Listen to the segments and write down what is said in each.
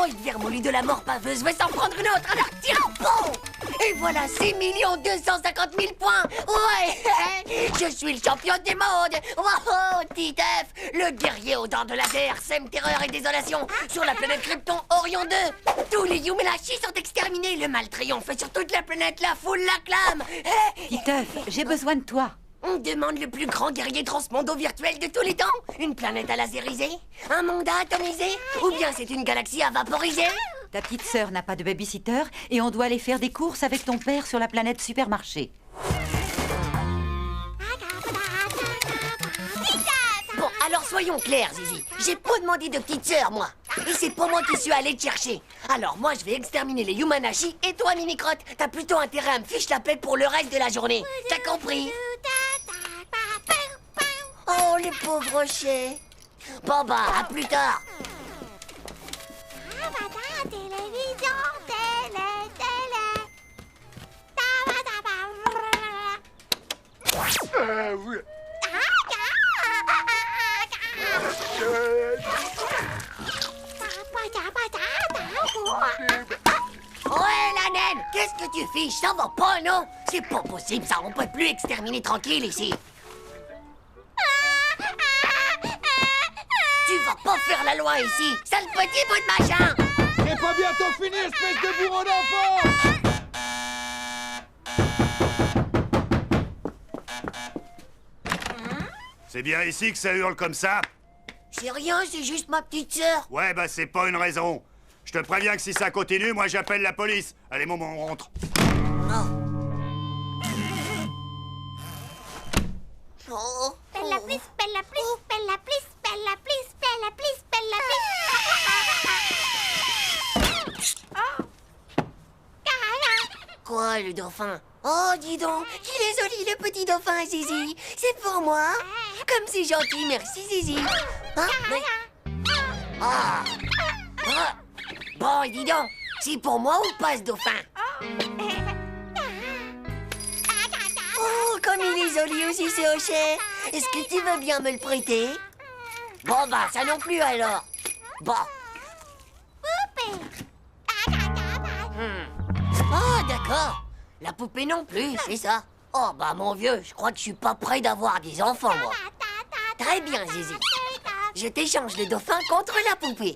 l'héroïque vermoulu de la mort paveuse veut s'en prendre une autre, alors tiens, bon. Et voilà 6 250 000 points. Ouais, je suis le champion du monde. Wow, Titeuf, le guerrier aux dents de laser, sème terreur et désolation sur la planète Krypton Orion 2. Tous les Yumenashi sont exterminés. Le mal triomphe sur toute la planète, la foule l'acclame. Titeuf, j'ai besoin de toi. On demande le plus grand guerrier transmondo virtuel de tous les temps? Une planète à laseriser? Un monde à atomiser? Ou bien c'est une galaxie à vaporiser? Ta petite sœur n'a pas de babysitter et on doit aller faire des courses avec ton père sur la planète Supermarché. Bon, alors soyons clairs, Zizi. J'ai pas demandé de petite sœur, moi. Et c'est pas moi qui suis allé te chercher. Alors moi, je vais exterminer les Yumanashi et toi, Mini-Crotte, t'as plutôt intérêt à me fiche la paix pour le reste de la journée. T'as compris? Oh, les pauvres rochers. Bon bah, à plus tard. Ouais, la naine, qu'est-ce que tu fiches? Ça va pas, non? C'est pas possible, ça, on peut plus exterminer tranquille ici. Tu vas pas faire la loi ici, sale petit bout de machin. C'est pas bientôt fini, espèce de bourreau d'enfant! C'est bien ici que ça hurle comme ça? C'est rien, c'est juste ma petite sœur. Ouais, bah c'est pas une raison. Je te préviens que si ça continue, moi j'appelle la police. Allez, maman, on rentre. Oh. Bella please, Bella please, Bella please, Bella please, Bella please, Bella please. Quoi, le dauphin? Oh, dis donc, il est joli, le petit dauphin, Zizi. C'est pour moi. Comme c'est gentil, merci, Zizi. Hein? Mais... Ah. Ah. Bon, dis donc, c'est pour moi ou pas, ce dauphin? Oh, comme il est joli aussi, ce hochet. Est-ce que tu veux bien me le prêter? Bon, bah, ça non plus, alors. Bon. Oh, d'accord. La poupée non plus, c'est ça. Oh, bah, mon vieux, je crois que je suis pas prêt d'avoir des enfants, moi. Très bien, Zizi. Je t'échange le dauphin contre la poupée.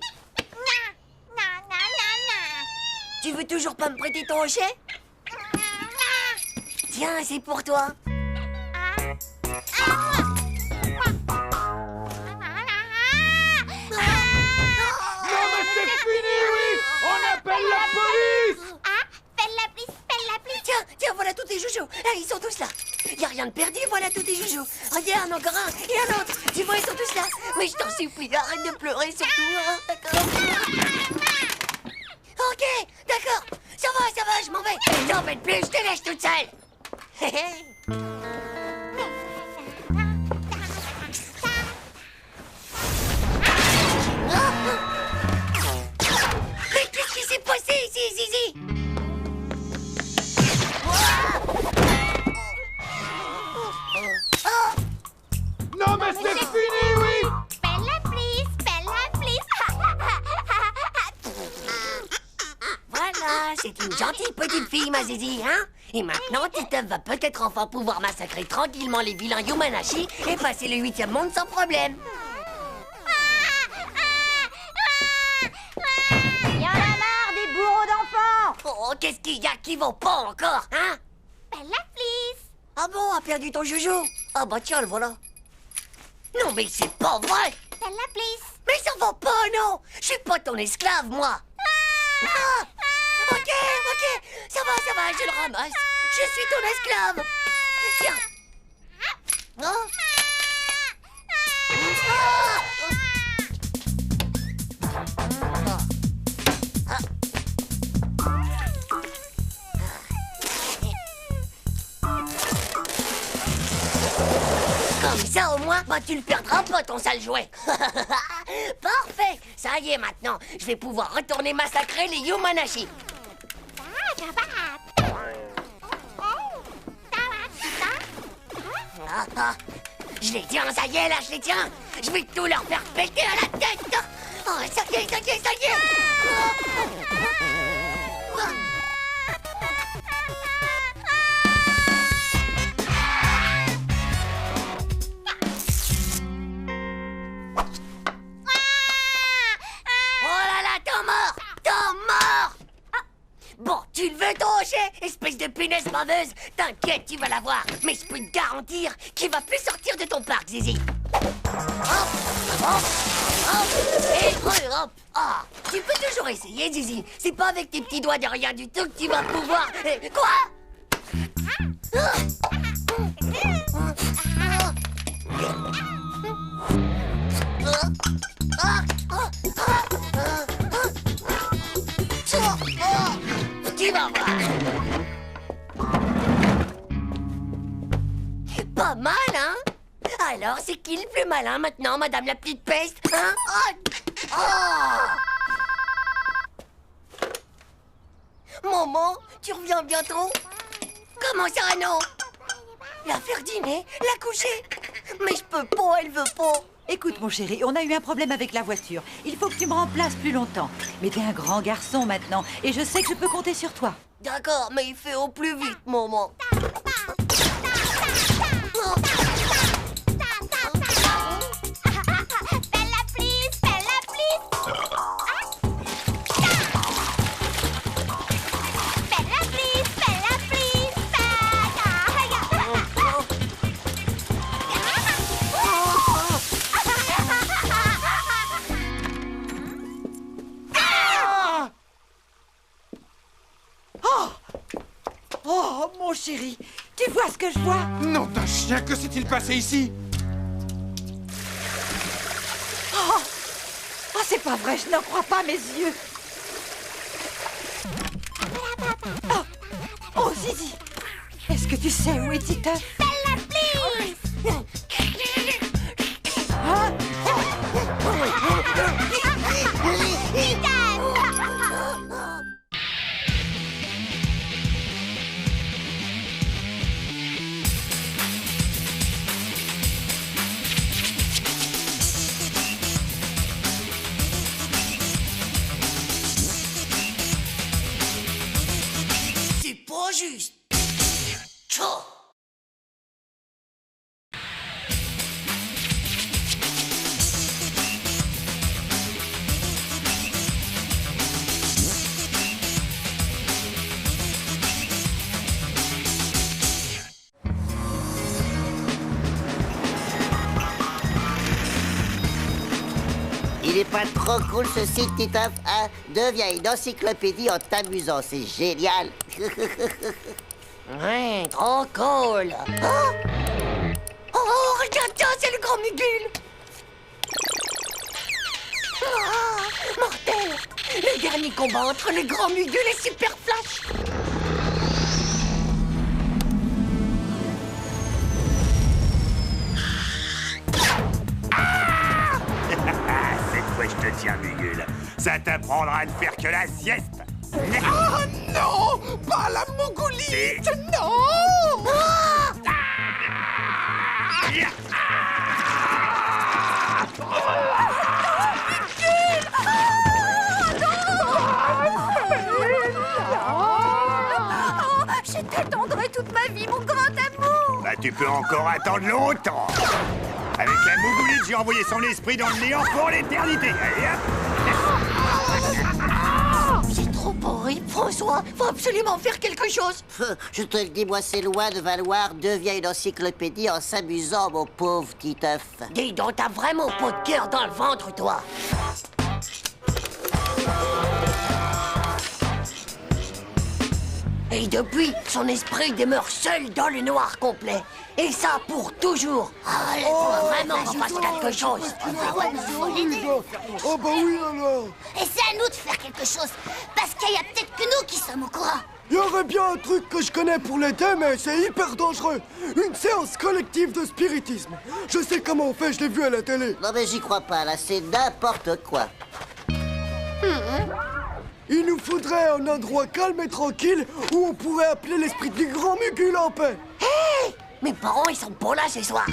Tu veux toujours pas me prêter ton hochet? Tiens, c'est pour toi. Non mais c'est fini, oui! On appelle la police! Bella please, Bella please. Tiens, voilà tous tes joujoux. Ah, ils sont tous là. Y a rien de perdu, voilà tous tes joujoux. Regarde, encore un et un autre. Tu vois, ils sont tous là. Mais je t'en supplie, arrête de pleurer surtout, hein, d'accord? Ok, d'accord. Ça va, je m'en vais. T'en fais plus, je te laisse toute seule. Mais qu'est-ce qui s'est passé ici, Zizi? Non mais c'est fini, oui! Bella please, Bella please. Voilà, c'est une gentille petite fille, ma Zizi, hein? Et maintenant, Titeuf va peut-être enfin pouvoir massacrer tranquillement les vilains Yumanashi et passer le 8e monde sans problème. Y en a marre des bourreaux d'enfants! Oh, qu'est-ce qu'il y a qui va pas encore, hein? Bella please. Ah bon, a perdu ton joujou? Ah bah tiens, le voilà. Non mais c'est pas vrai! Bella please. Mais ça va pas, non! Je suis pas ton esclave, moi! Ah! Ok, ça va, je le ramasse. Je suis ton esclave. Tiens. Oh. Comme ça, au moins, bah, tu le perdras pas, ton sale jouet. Parfait. Ça y est, maintenant. Je vais pouvoir retourner massacrer les Yumanashi. Je les tiens, ça y est, là, je les tiens. Je vais tout leur faire péter à la tête. Oh, ça y est, ça y est, ça y est. Oh là là, t'es mort! T'es mort! Bon, tu le veux ton rocher, espèce de punaise baveuse? T'inquiète, tu vas l'avoir. Mais je peux te garantir qu'il va plus sortir de ton parc, Zizi. Hop, hop, hop, et hop. Ah, tu peux toujours essayer, Zizi. C'est pas avec tes petits doigts de rien du tout que tu vas pouvoir... Quoi? Tu vas voir. Pas mal, hein? Alors, c'est qui le plus malin maintenant, madame la petite peste? Hein? Maman, tu reviens bientôt? Comment ça, non? La faire dîner? La coucher? Mais je peux pas, elle veut pas. Écoute, mon chéri, on a eu un problème avec la voiture. Il faut que tu me remplaces plus longtemps. Mais t'es un grand garçon maintenant, et je sais que je peux compter sur toi. D'accord, mais il fait au plus vite, maman. Oh, mon chéri, tu vois ce que je vois? Nom d'un chien, que s'est-il passé ici? Oh, c'est pas vrai, je n'en crois pas mes yeux. Oh, Zizi, est-ce que tu sais où est Titeuf? Hein? C'est pas juste. Tchou. Il est pas trop cool ce site, Titeuf, hein? Deviens une encyclopédie en t'amusant, c'est génial. Ouais, trop cool. Oh, regarde ça, c'est le grand Mugule. Mortel. Le dernier combat entre le grand Mugule et Super Flash. Cette fois, je te tiens, Mugule. Ça t'apprendra à ne faire que la sieste. Ah non! Pas la mongolite! Non! Je t'attendrai toute ma vie, mon grand amour. Bah, tu peux encore attendre longtemps. Avec la mongolite, j'ai envoyé son esprit dans le néant pour l'éternité. Allez, hop. C'est trop horrible, François. Faut absolument faire quelque chose. Je te le dis, moi, c'est loin de valoir. Deviens une encyclopédie en s'amusant, mon pauvre Titeuf. Dis donc, t'as vraiment pas de cœur dans le ventre, toi. Et depuis, son esprit demeure seul dans le noir complet. Et ça pour toujours. Ah, il faut vraiment qu'on fasse quelque chose. Oh bah oui alors. Et c'est à nous de faire quelque chose. Parce qu'il y a peut-être que nous qui sommes au courant. Il y aurait bien un truc que je connais pour l'été, mais c'est hyper dangereux. Une séance collective de spiritisme. Je sais comment on fait, je l'ai vu à la télé. Non mais j'y crois pas, là, c'est n'importe quoi. Il nous faudrait un endroit calme et tranquille où on pourrait appeler l'esprit du grand Mugule en paix. Hé! Mes parents, ils sont pas là ce soir.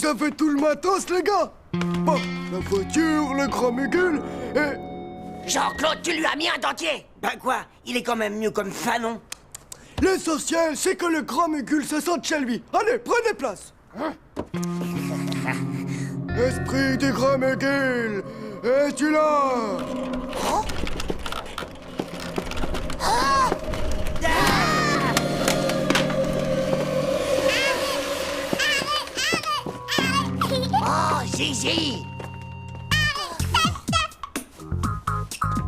avez tout le matos, les gars? Bon, la voiture, le grand Mugul et... Jean-Claude, tu lui as mis un dentier. Bah quoi? Il est quand même mieux comme ça, non? L'essentiel, c'est que le grand Mugul se sente chez lui. Allez, prenez place. Esprit du grand Mugul, es-tu là? Oh, Zizi.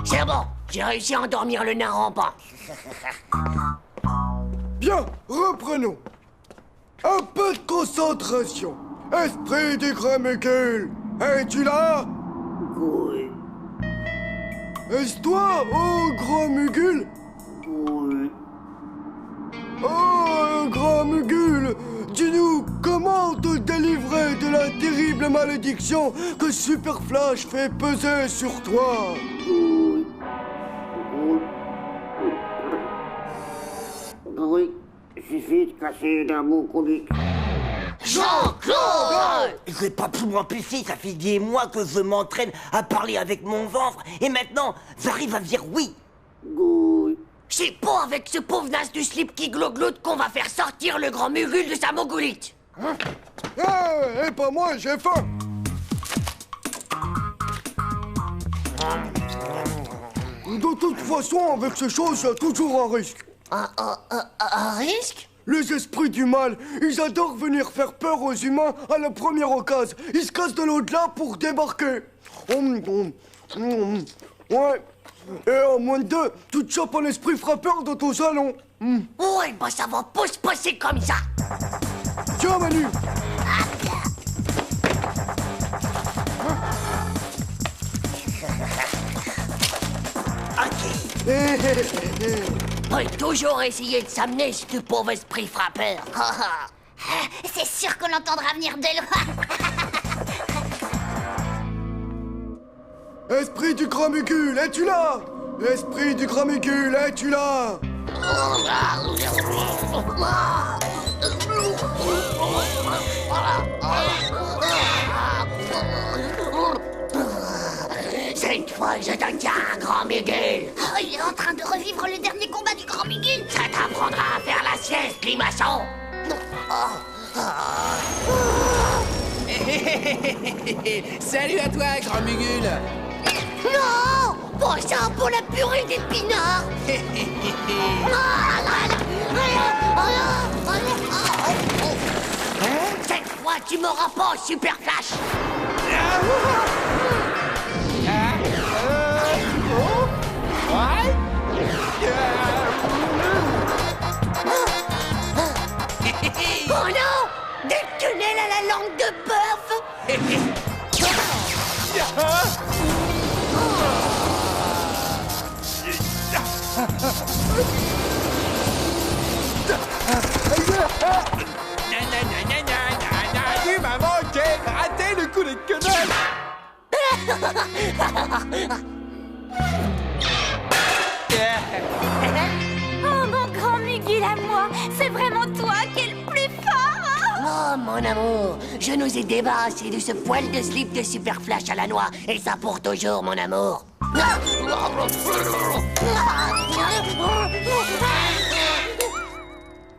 C'est bon, j'ai réussi à endormir le nain rampant. Bien, reprenons. Un peu de concentration. Esprit du grand Mugul, es-tu là? Oui, Est-ce toi, oh grand Mugul? oui. Oh, grand Mugul, dis-nous, comment te délivrer de la terrible malédiction que Super Flash fait peser sur toi? Oui, il suffit de casser d'un mot comique. Jean-Claude! Je vais pas plus m'empêcher, ça fait des mois que je m'entraîne à parler avec mon ventre, et maintenant, j'arrive à dire oui. Oui. C'est pas avec ce pauvre nas du slip qui glogloute qu'on va faire sortir le grand Mugul de sa mogulite. Et pas moi, j'ai faim. De toute façon, avec ces choses, il y a toujours un risque. Un risque? Les esprits du mal, ils adorent venir faire peur aux humains à la première occasion. Ils se cassent de l'au-delà pour débarquer. Ouais. Et en moins de 2, tu te chopes un esprit frappeur dans ton salon. Ouais, bah ça va pas se passer comme ça. Tiens, Manu. J'ai toujours essayé de s'amener, ce pauvre esprit frappeur. C'est sûr qu'on l'entendra venir de loin. Esprit du grand Mugul, es-tu là? Esprit du grand Mugul, es-tu là? Cette fois, je te tiens, grand Mugul. Oh, il est en train de revivre le dernier combat du grand Mugul. Ça t'apprendra à faire la sieste, limaçon. Salut à toi, grand Mugul. Non! Pas ça pour la purée d'épinards. Cette fois, tu m'auras pas, Super Flash. Oh non! Des tunnels à la langue de bœuf! Tu m'as manqué! Raté le coup de quenelle! Oh, mon grand Mugul à moi. C'est vraiment toi qui es le plus fort. Oh, mon amour, je nous ai débarrassés de ce poil de slip de Super Flash à la noix, et ça pour toujours, mon amour.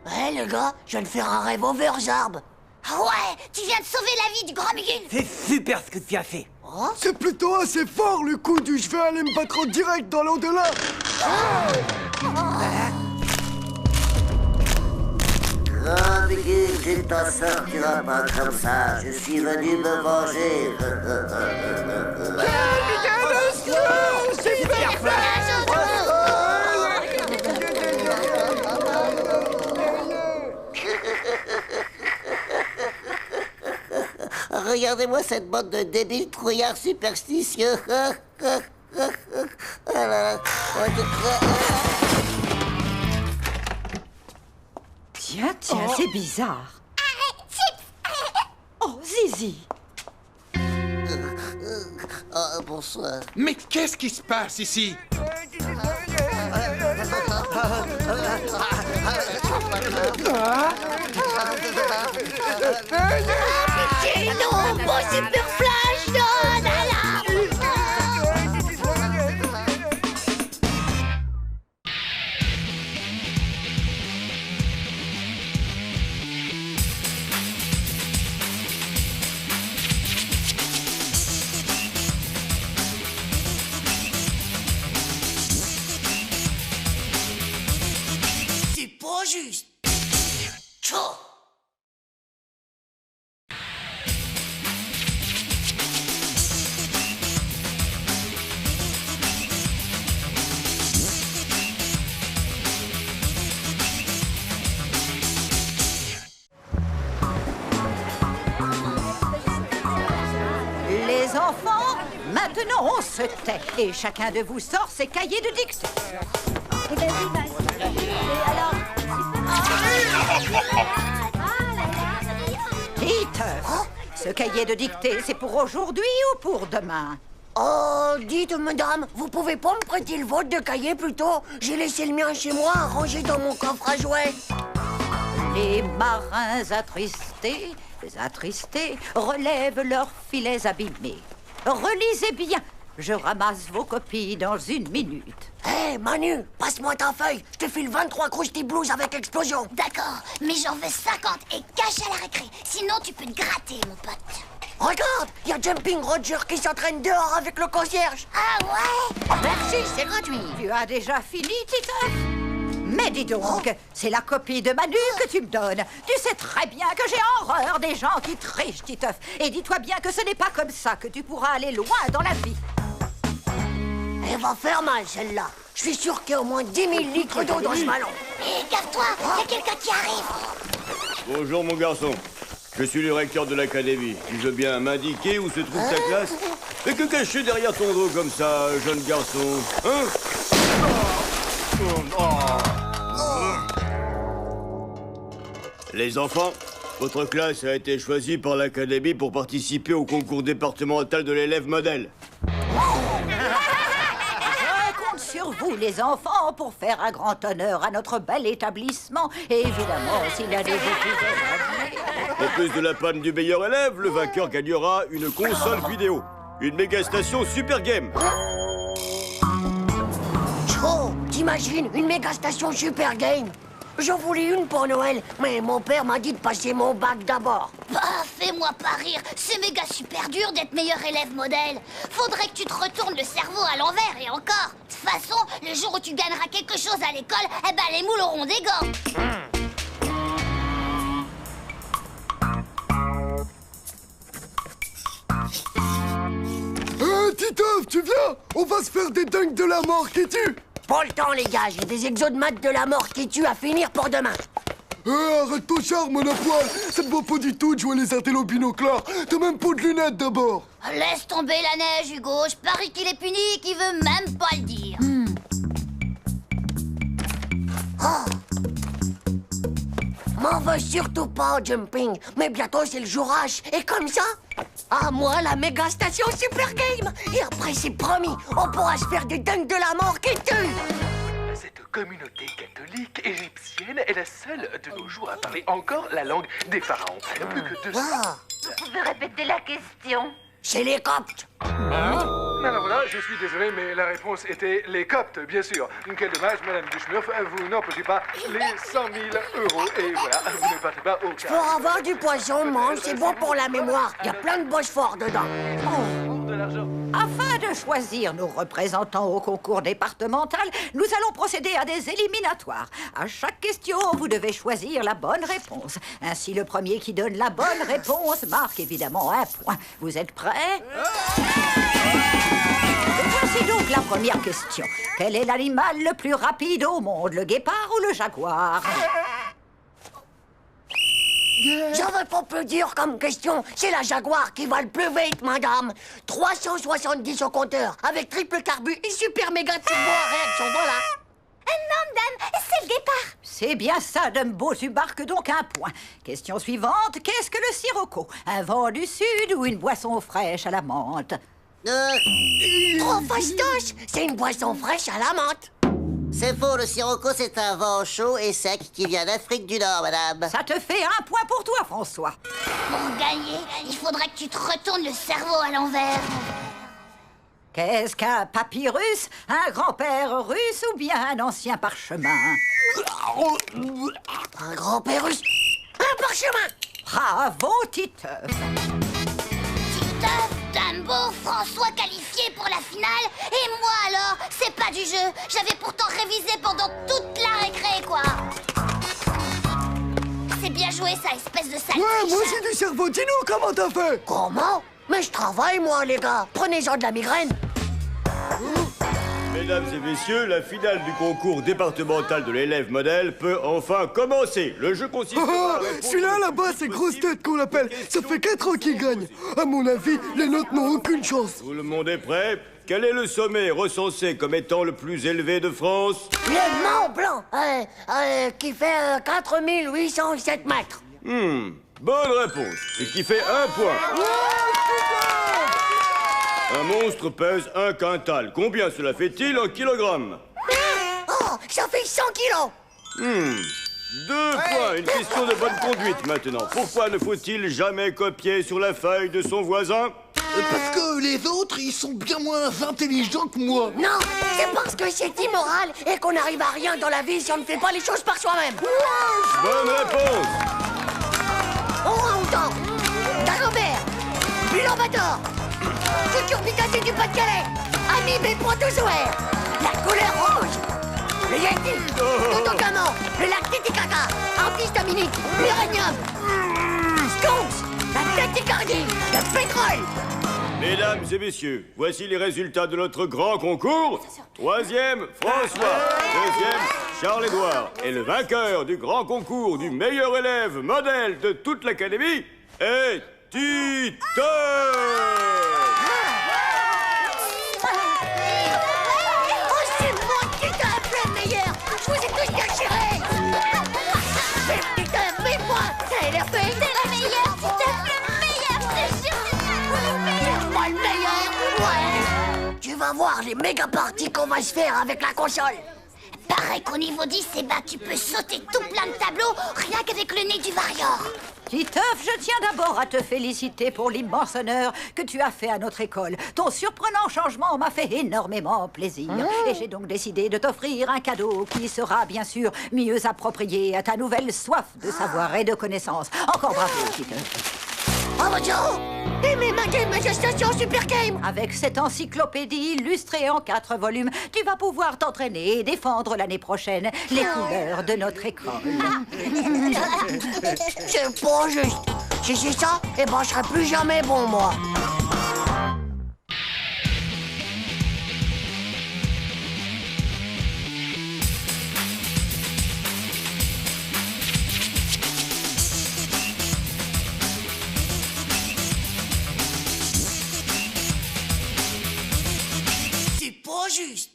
Hé, le gars, je viens de faire un rêve overjarb. Ouais, tu viens de sauver la vie du grand Mugul. C'est super ce que tu as fait. C'est plutôt assez fort le coup du je vais aller me battre en direct dans l'au-delà. Grand Mugul, tu ne t'en sortiras pas comme ça. Je suis venu me venger. Regardez-moi cette bande de débiles trouillards superstitieux. Tiens, c'est bizarre. Oh, Zizi. Oh, bonsoir. Mais qu'est-ce qui se passe ici? Pitié, Super Flash! Oh là là! C'est pas juste. Tchou. Les enfants, maintenant on se tait et chacun de vous sort ses cahiers de dictée. Titeuf, ce cahier de dictée, c'est pour aujourd'hui ou pour demain? Oh, dites, madame, vous pouvez pas me prêter le vôtre de cahier plutôt? J'ai laissé le mien chez moi, rangé dans mon coffre à jouets. Les marins attristés, relèvent leurs filets abîmés. Relisez bien, je ramasse vos copies dans 1 minute. Hé, Manu, passe-moi ta feuille. Je te file 23 Krusty Blues avec explosion. D'accord, mais j'en veux 50 et cache à la récré. Sinon, tu peux te gratter, mon pote. Regarde, il y a Jumping Roger qui s'entraîne dehors avec le concierge. Ah ouais? Merci, c'est gratuit. Tu as déjà fini, Titeuf? Mais dis donc, c'est la copie de Manu que tu me donnes. Tu sais très bien que j'ai horreur des gens qui trichent, Titeuf. Et dis-toi bien que ce n'est pas comme ça que tu pourras aller loin dans la vie. Elle va faire mal, celle-là. Je suis sûr qu'il y a au moins 10 000 litres d'eau dans ce ballon. Hé, gaffe-toi, il y a quelqu'un qui arrive. Bonjour, mon garçon. Je suis le recteur de l'académie. Tu veux bien m'indiquer où se trouve ta classe? Et que caches-tu derrière ton dos comme ça, jeune garçon? Hein? Les enfants, votre classe a été choisie par l'académie pour participer au concours départemental de l'élève modèle. Je compte sur vous, les enfants, pour faire un grand honneur à notre bel établissement. Et évidemment, s'il y a des étudiants... En plus de la panne du meilleur élève, le vainqueur gagnera une console vidéo. Une méga station Super Game. Oh, t'imagines, une méga station Super Game. J'en voulais une pour Noël, mais mon père m'a dit de passer mon bac d'abord. Bah, fais-moi pas rire. C'est méga super dur d'être meilleur élève modèle. Faudrait que tu te retournes le cerveau à l'envers et encore. De toute façon, le jour où tu gagneras quelque chose à l'école, eh ben les moules auront des gants. Titeuf, tu viens? On va se faire des dingues de la mort qui tue. Pas le temps, les gars, j'ai des exos de maths de la mort qui tuent à finir pour demain. Arrête ton charme, mon poil. Ça te vaut pas du tout de jouer les intellos binoclars. T'as même pas de lunettes d'abord. Laisse tomber la neige, Hugo. Je parie qu'il est puni, qu'il veut même pas le dire. M'en veux surtout pas au jumping, mais bientôt c'est le jour H. Et comme ça, à moi la méga station Super Game. Et après c'est promis, on pourra se faire des dingues de la mort qui tuent. Cette communauté catholique égyptienne est la seule de nos jours à parler encore la langue des pharaons. Plus que 200. Vous pouvez répéter la question? C'est les Coptes. Alors voilà, je suis désolé, mais la réponse était les Coptes, bien sûr. Quel dommage, Madame Duschmurf, vous n'empochez pas les 100 000 €. Et voilà, vous ne partez pas au cas. Pour avoir du poisson, mange, c'est bon pour la mémoire. Il y a plein de Bosphore dedans. De l'argent. Afin de choisir nos représentants au concours départemental, nous allons procéder à des éliminatoires. À chaque question, vous devez choisir la bonne réponse. Ainsi, le premier qui donne la bonne réponse marque évidemment un point. Vous êtes prêts? Voici donc la première question. Quel est l'animal le plus rapide au monde, le guépard ou le jaguar? J'avais pas peu dire comme question. C'est la Jaguar qui va le plus vite, madame. 370 au compteur, avec triple carbu et super méga turbo à réaction, voilà. Non, madame, c'est le guépard. C'est bien ça, Dumbo, tu marques donc un point. Question suivante, qu'est-ce que le sirocco? Un vent du sud ou une boisson fraîche à la menthe? Trop fastoche. C'est une boisson fraîche à la menthe. C'est faux, le sirocco, c'est un vent chaud et sec qui vient d'Afrique du Nord, madame. Ça te fait 1 point pour toi, François. Pour gagner, il faudrait que tu te retournes le cerveau à l'envers. Qu'est-ce qu'un papyrus? Un grand-père russe ou bien un ancien parchemin? Un grand-père russe. Un parchemin. Bravo, Titeuf. Titeuf, Dumbo, François qualifié pour la finale. Et moi alors, c'est pas du jeu. J'avais pourtant révisé pendant toute la récré, quoi. C'est bien joué, ça, espèce de sale Ouais, moi tricheur. j'ai du cerveau. Dis-nous comment t'as fait. Comment? Mais je travaille, moi, les gars. Prenez-en de la migraine. Mesdames et messieurs, la finale du concours départemental de l'élève modèle peut enfin commencer. Le jeu consiste Ah, celui-là là-bas, c'est grosse tête qu'on l'appelle. Ça fait 4 ans qu'il gagne. À mon avis, les nôtres n'ont aucune chance. Tout le monde est prêt? Quel est le sommet recensé comme étant le plus élevé de France? Le Mont Blanc, qui fait 4807 mètres. Bonne réponse. Ce qui fait 1 point. Un monstre pèse 1 quintal. Combien cela fait-il en kilogrammes? Oh, ça fait 100 kilos. 2 points. Une question de bonne conduite maintenant. Pourquoi ne faut-il jamais copier sur la feuille de son voisin? Parce que les autres, ils sont bien moins intelligents que moi. Non, c'est parce que c'est immoral et qu'on n'arrive à rien dans la vie si on ne fait pas les choses par soi-même. Bonne réponse. Orang-outan, Dagobert, Bulan-Bator, Cucurbitacé du Pas-de-Calais, Amib et Protozoaire, la couleur rouge, le Yeti, Totocaman, le lac Titicaca, antihistaminique, l'uranium, Skunks, la tachycardie, le pétrole. Mesdames et messieurs, voici les résultats de notre grand concours. 3e, François. 2e, Charles-Édouard. Et le vainqueur du grand concours du meilleur élève modèle de toute l'académie est Titeuf. Oh, c'est moi qui t'ai appelé le meilleur. Je vous ai tous déchirés. Mais Titeuf, mais moi, ça a l'air fait. C'est le meilleur, Titeuf, le meilleur, c'est sûr, c'est le meilleur. Moi le meilleur, ouais. Tu vas voir les méga parties qu'on va se faire avec la console. Pareil qu'au niveau 10, eh ben, tu peux sauter tout plein de tableaux, rien qu'avec le nez du Varior. Titeuf, je tiens d'abord à te féliciter pour l'immense honneur que tu as fait à notre école. Ton surprenant changement m'a fait énormément plaisir. Et j'ai donc décidé de t'offrir un cadeau qui sera bien sûr mieux approprié à ta nouvelle soif de savoir et de connaissance. Encore bravo, Titeuf. Bravo, Joe. Et mes manifestations Super Game. Avec cette encyclopédie illustrée en 4 volumes, tu vas pouvoir t'entraîner et défendre l'année prochaine les couleurs de notre école. C'est pas juste. Si c'est ça, eh ben je serai plus jamais bon, moi. C'est pas juste.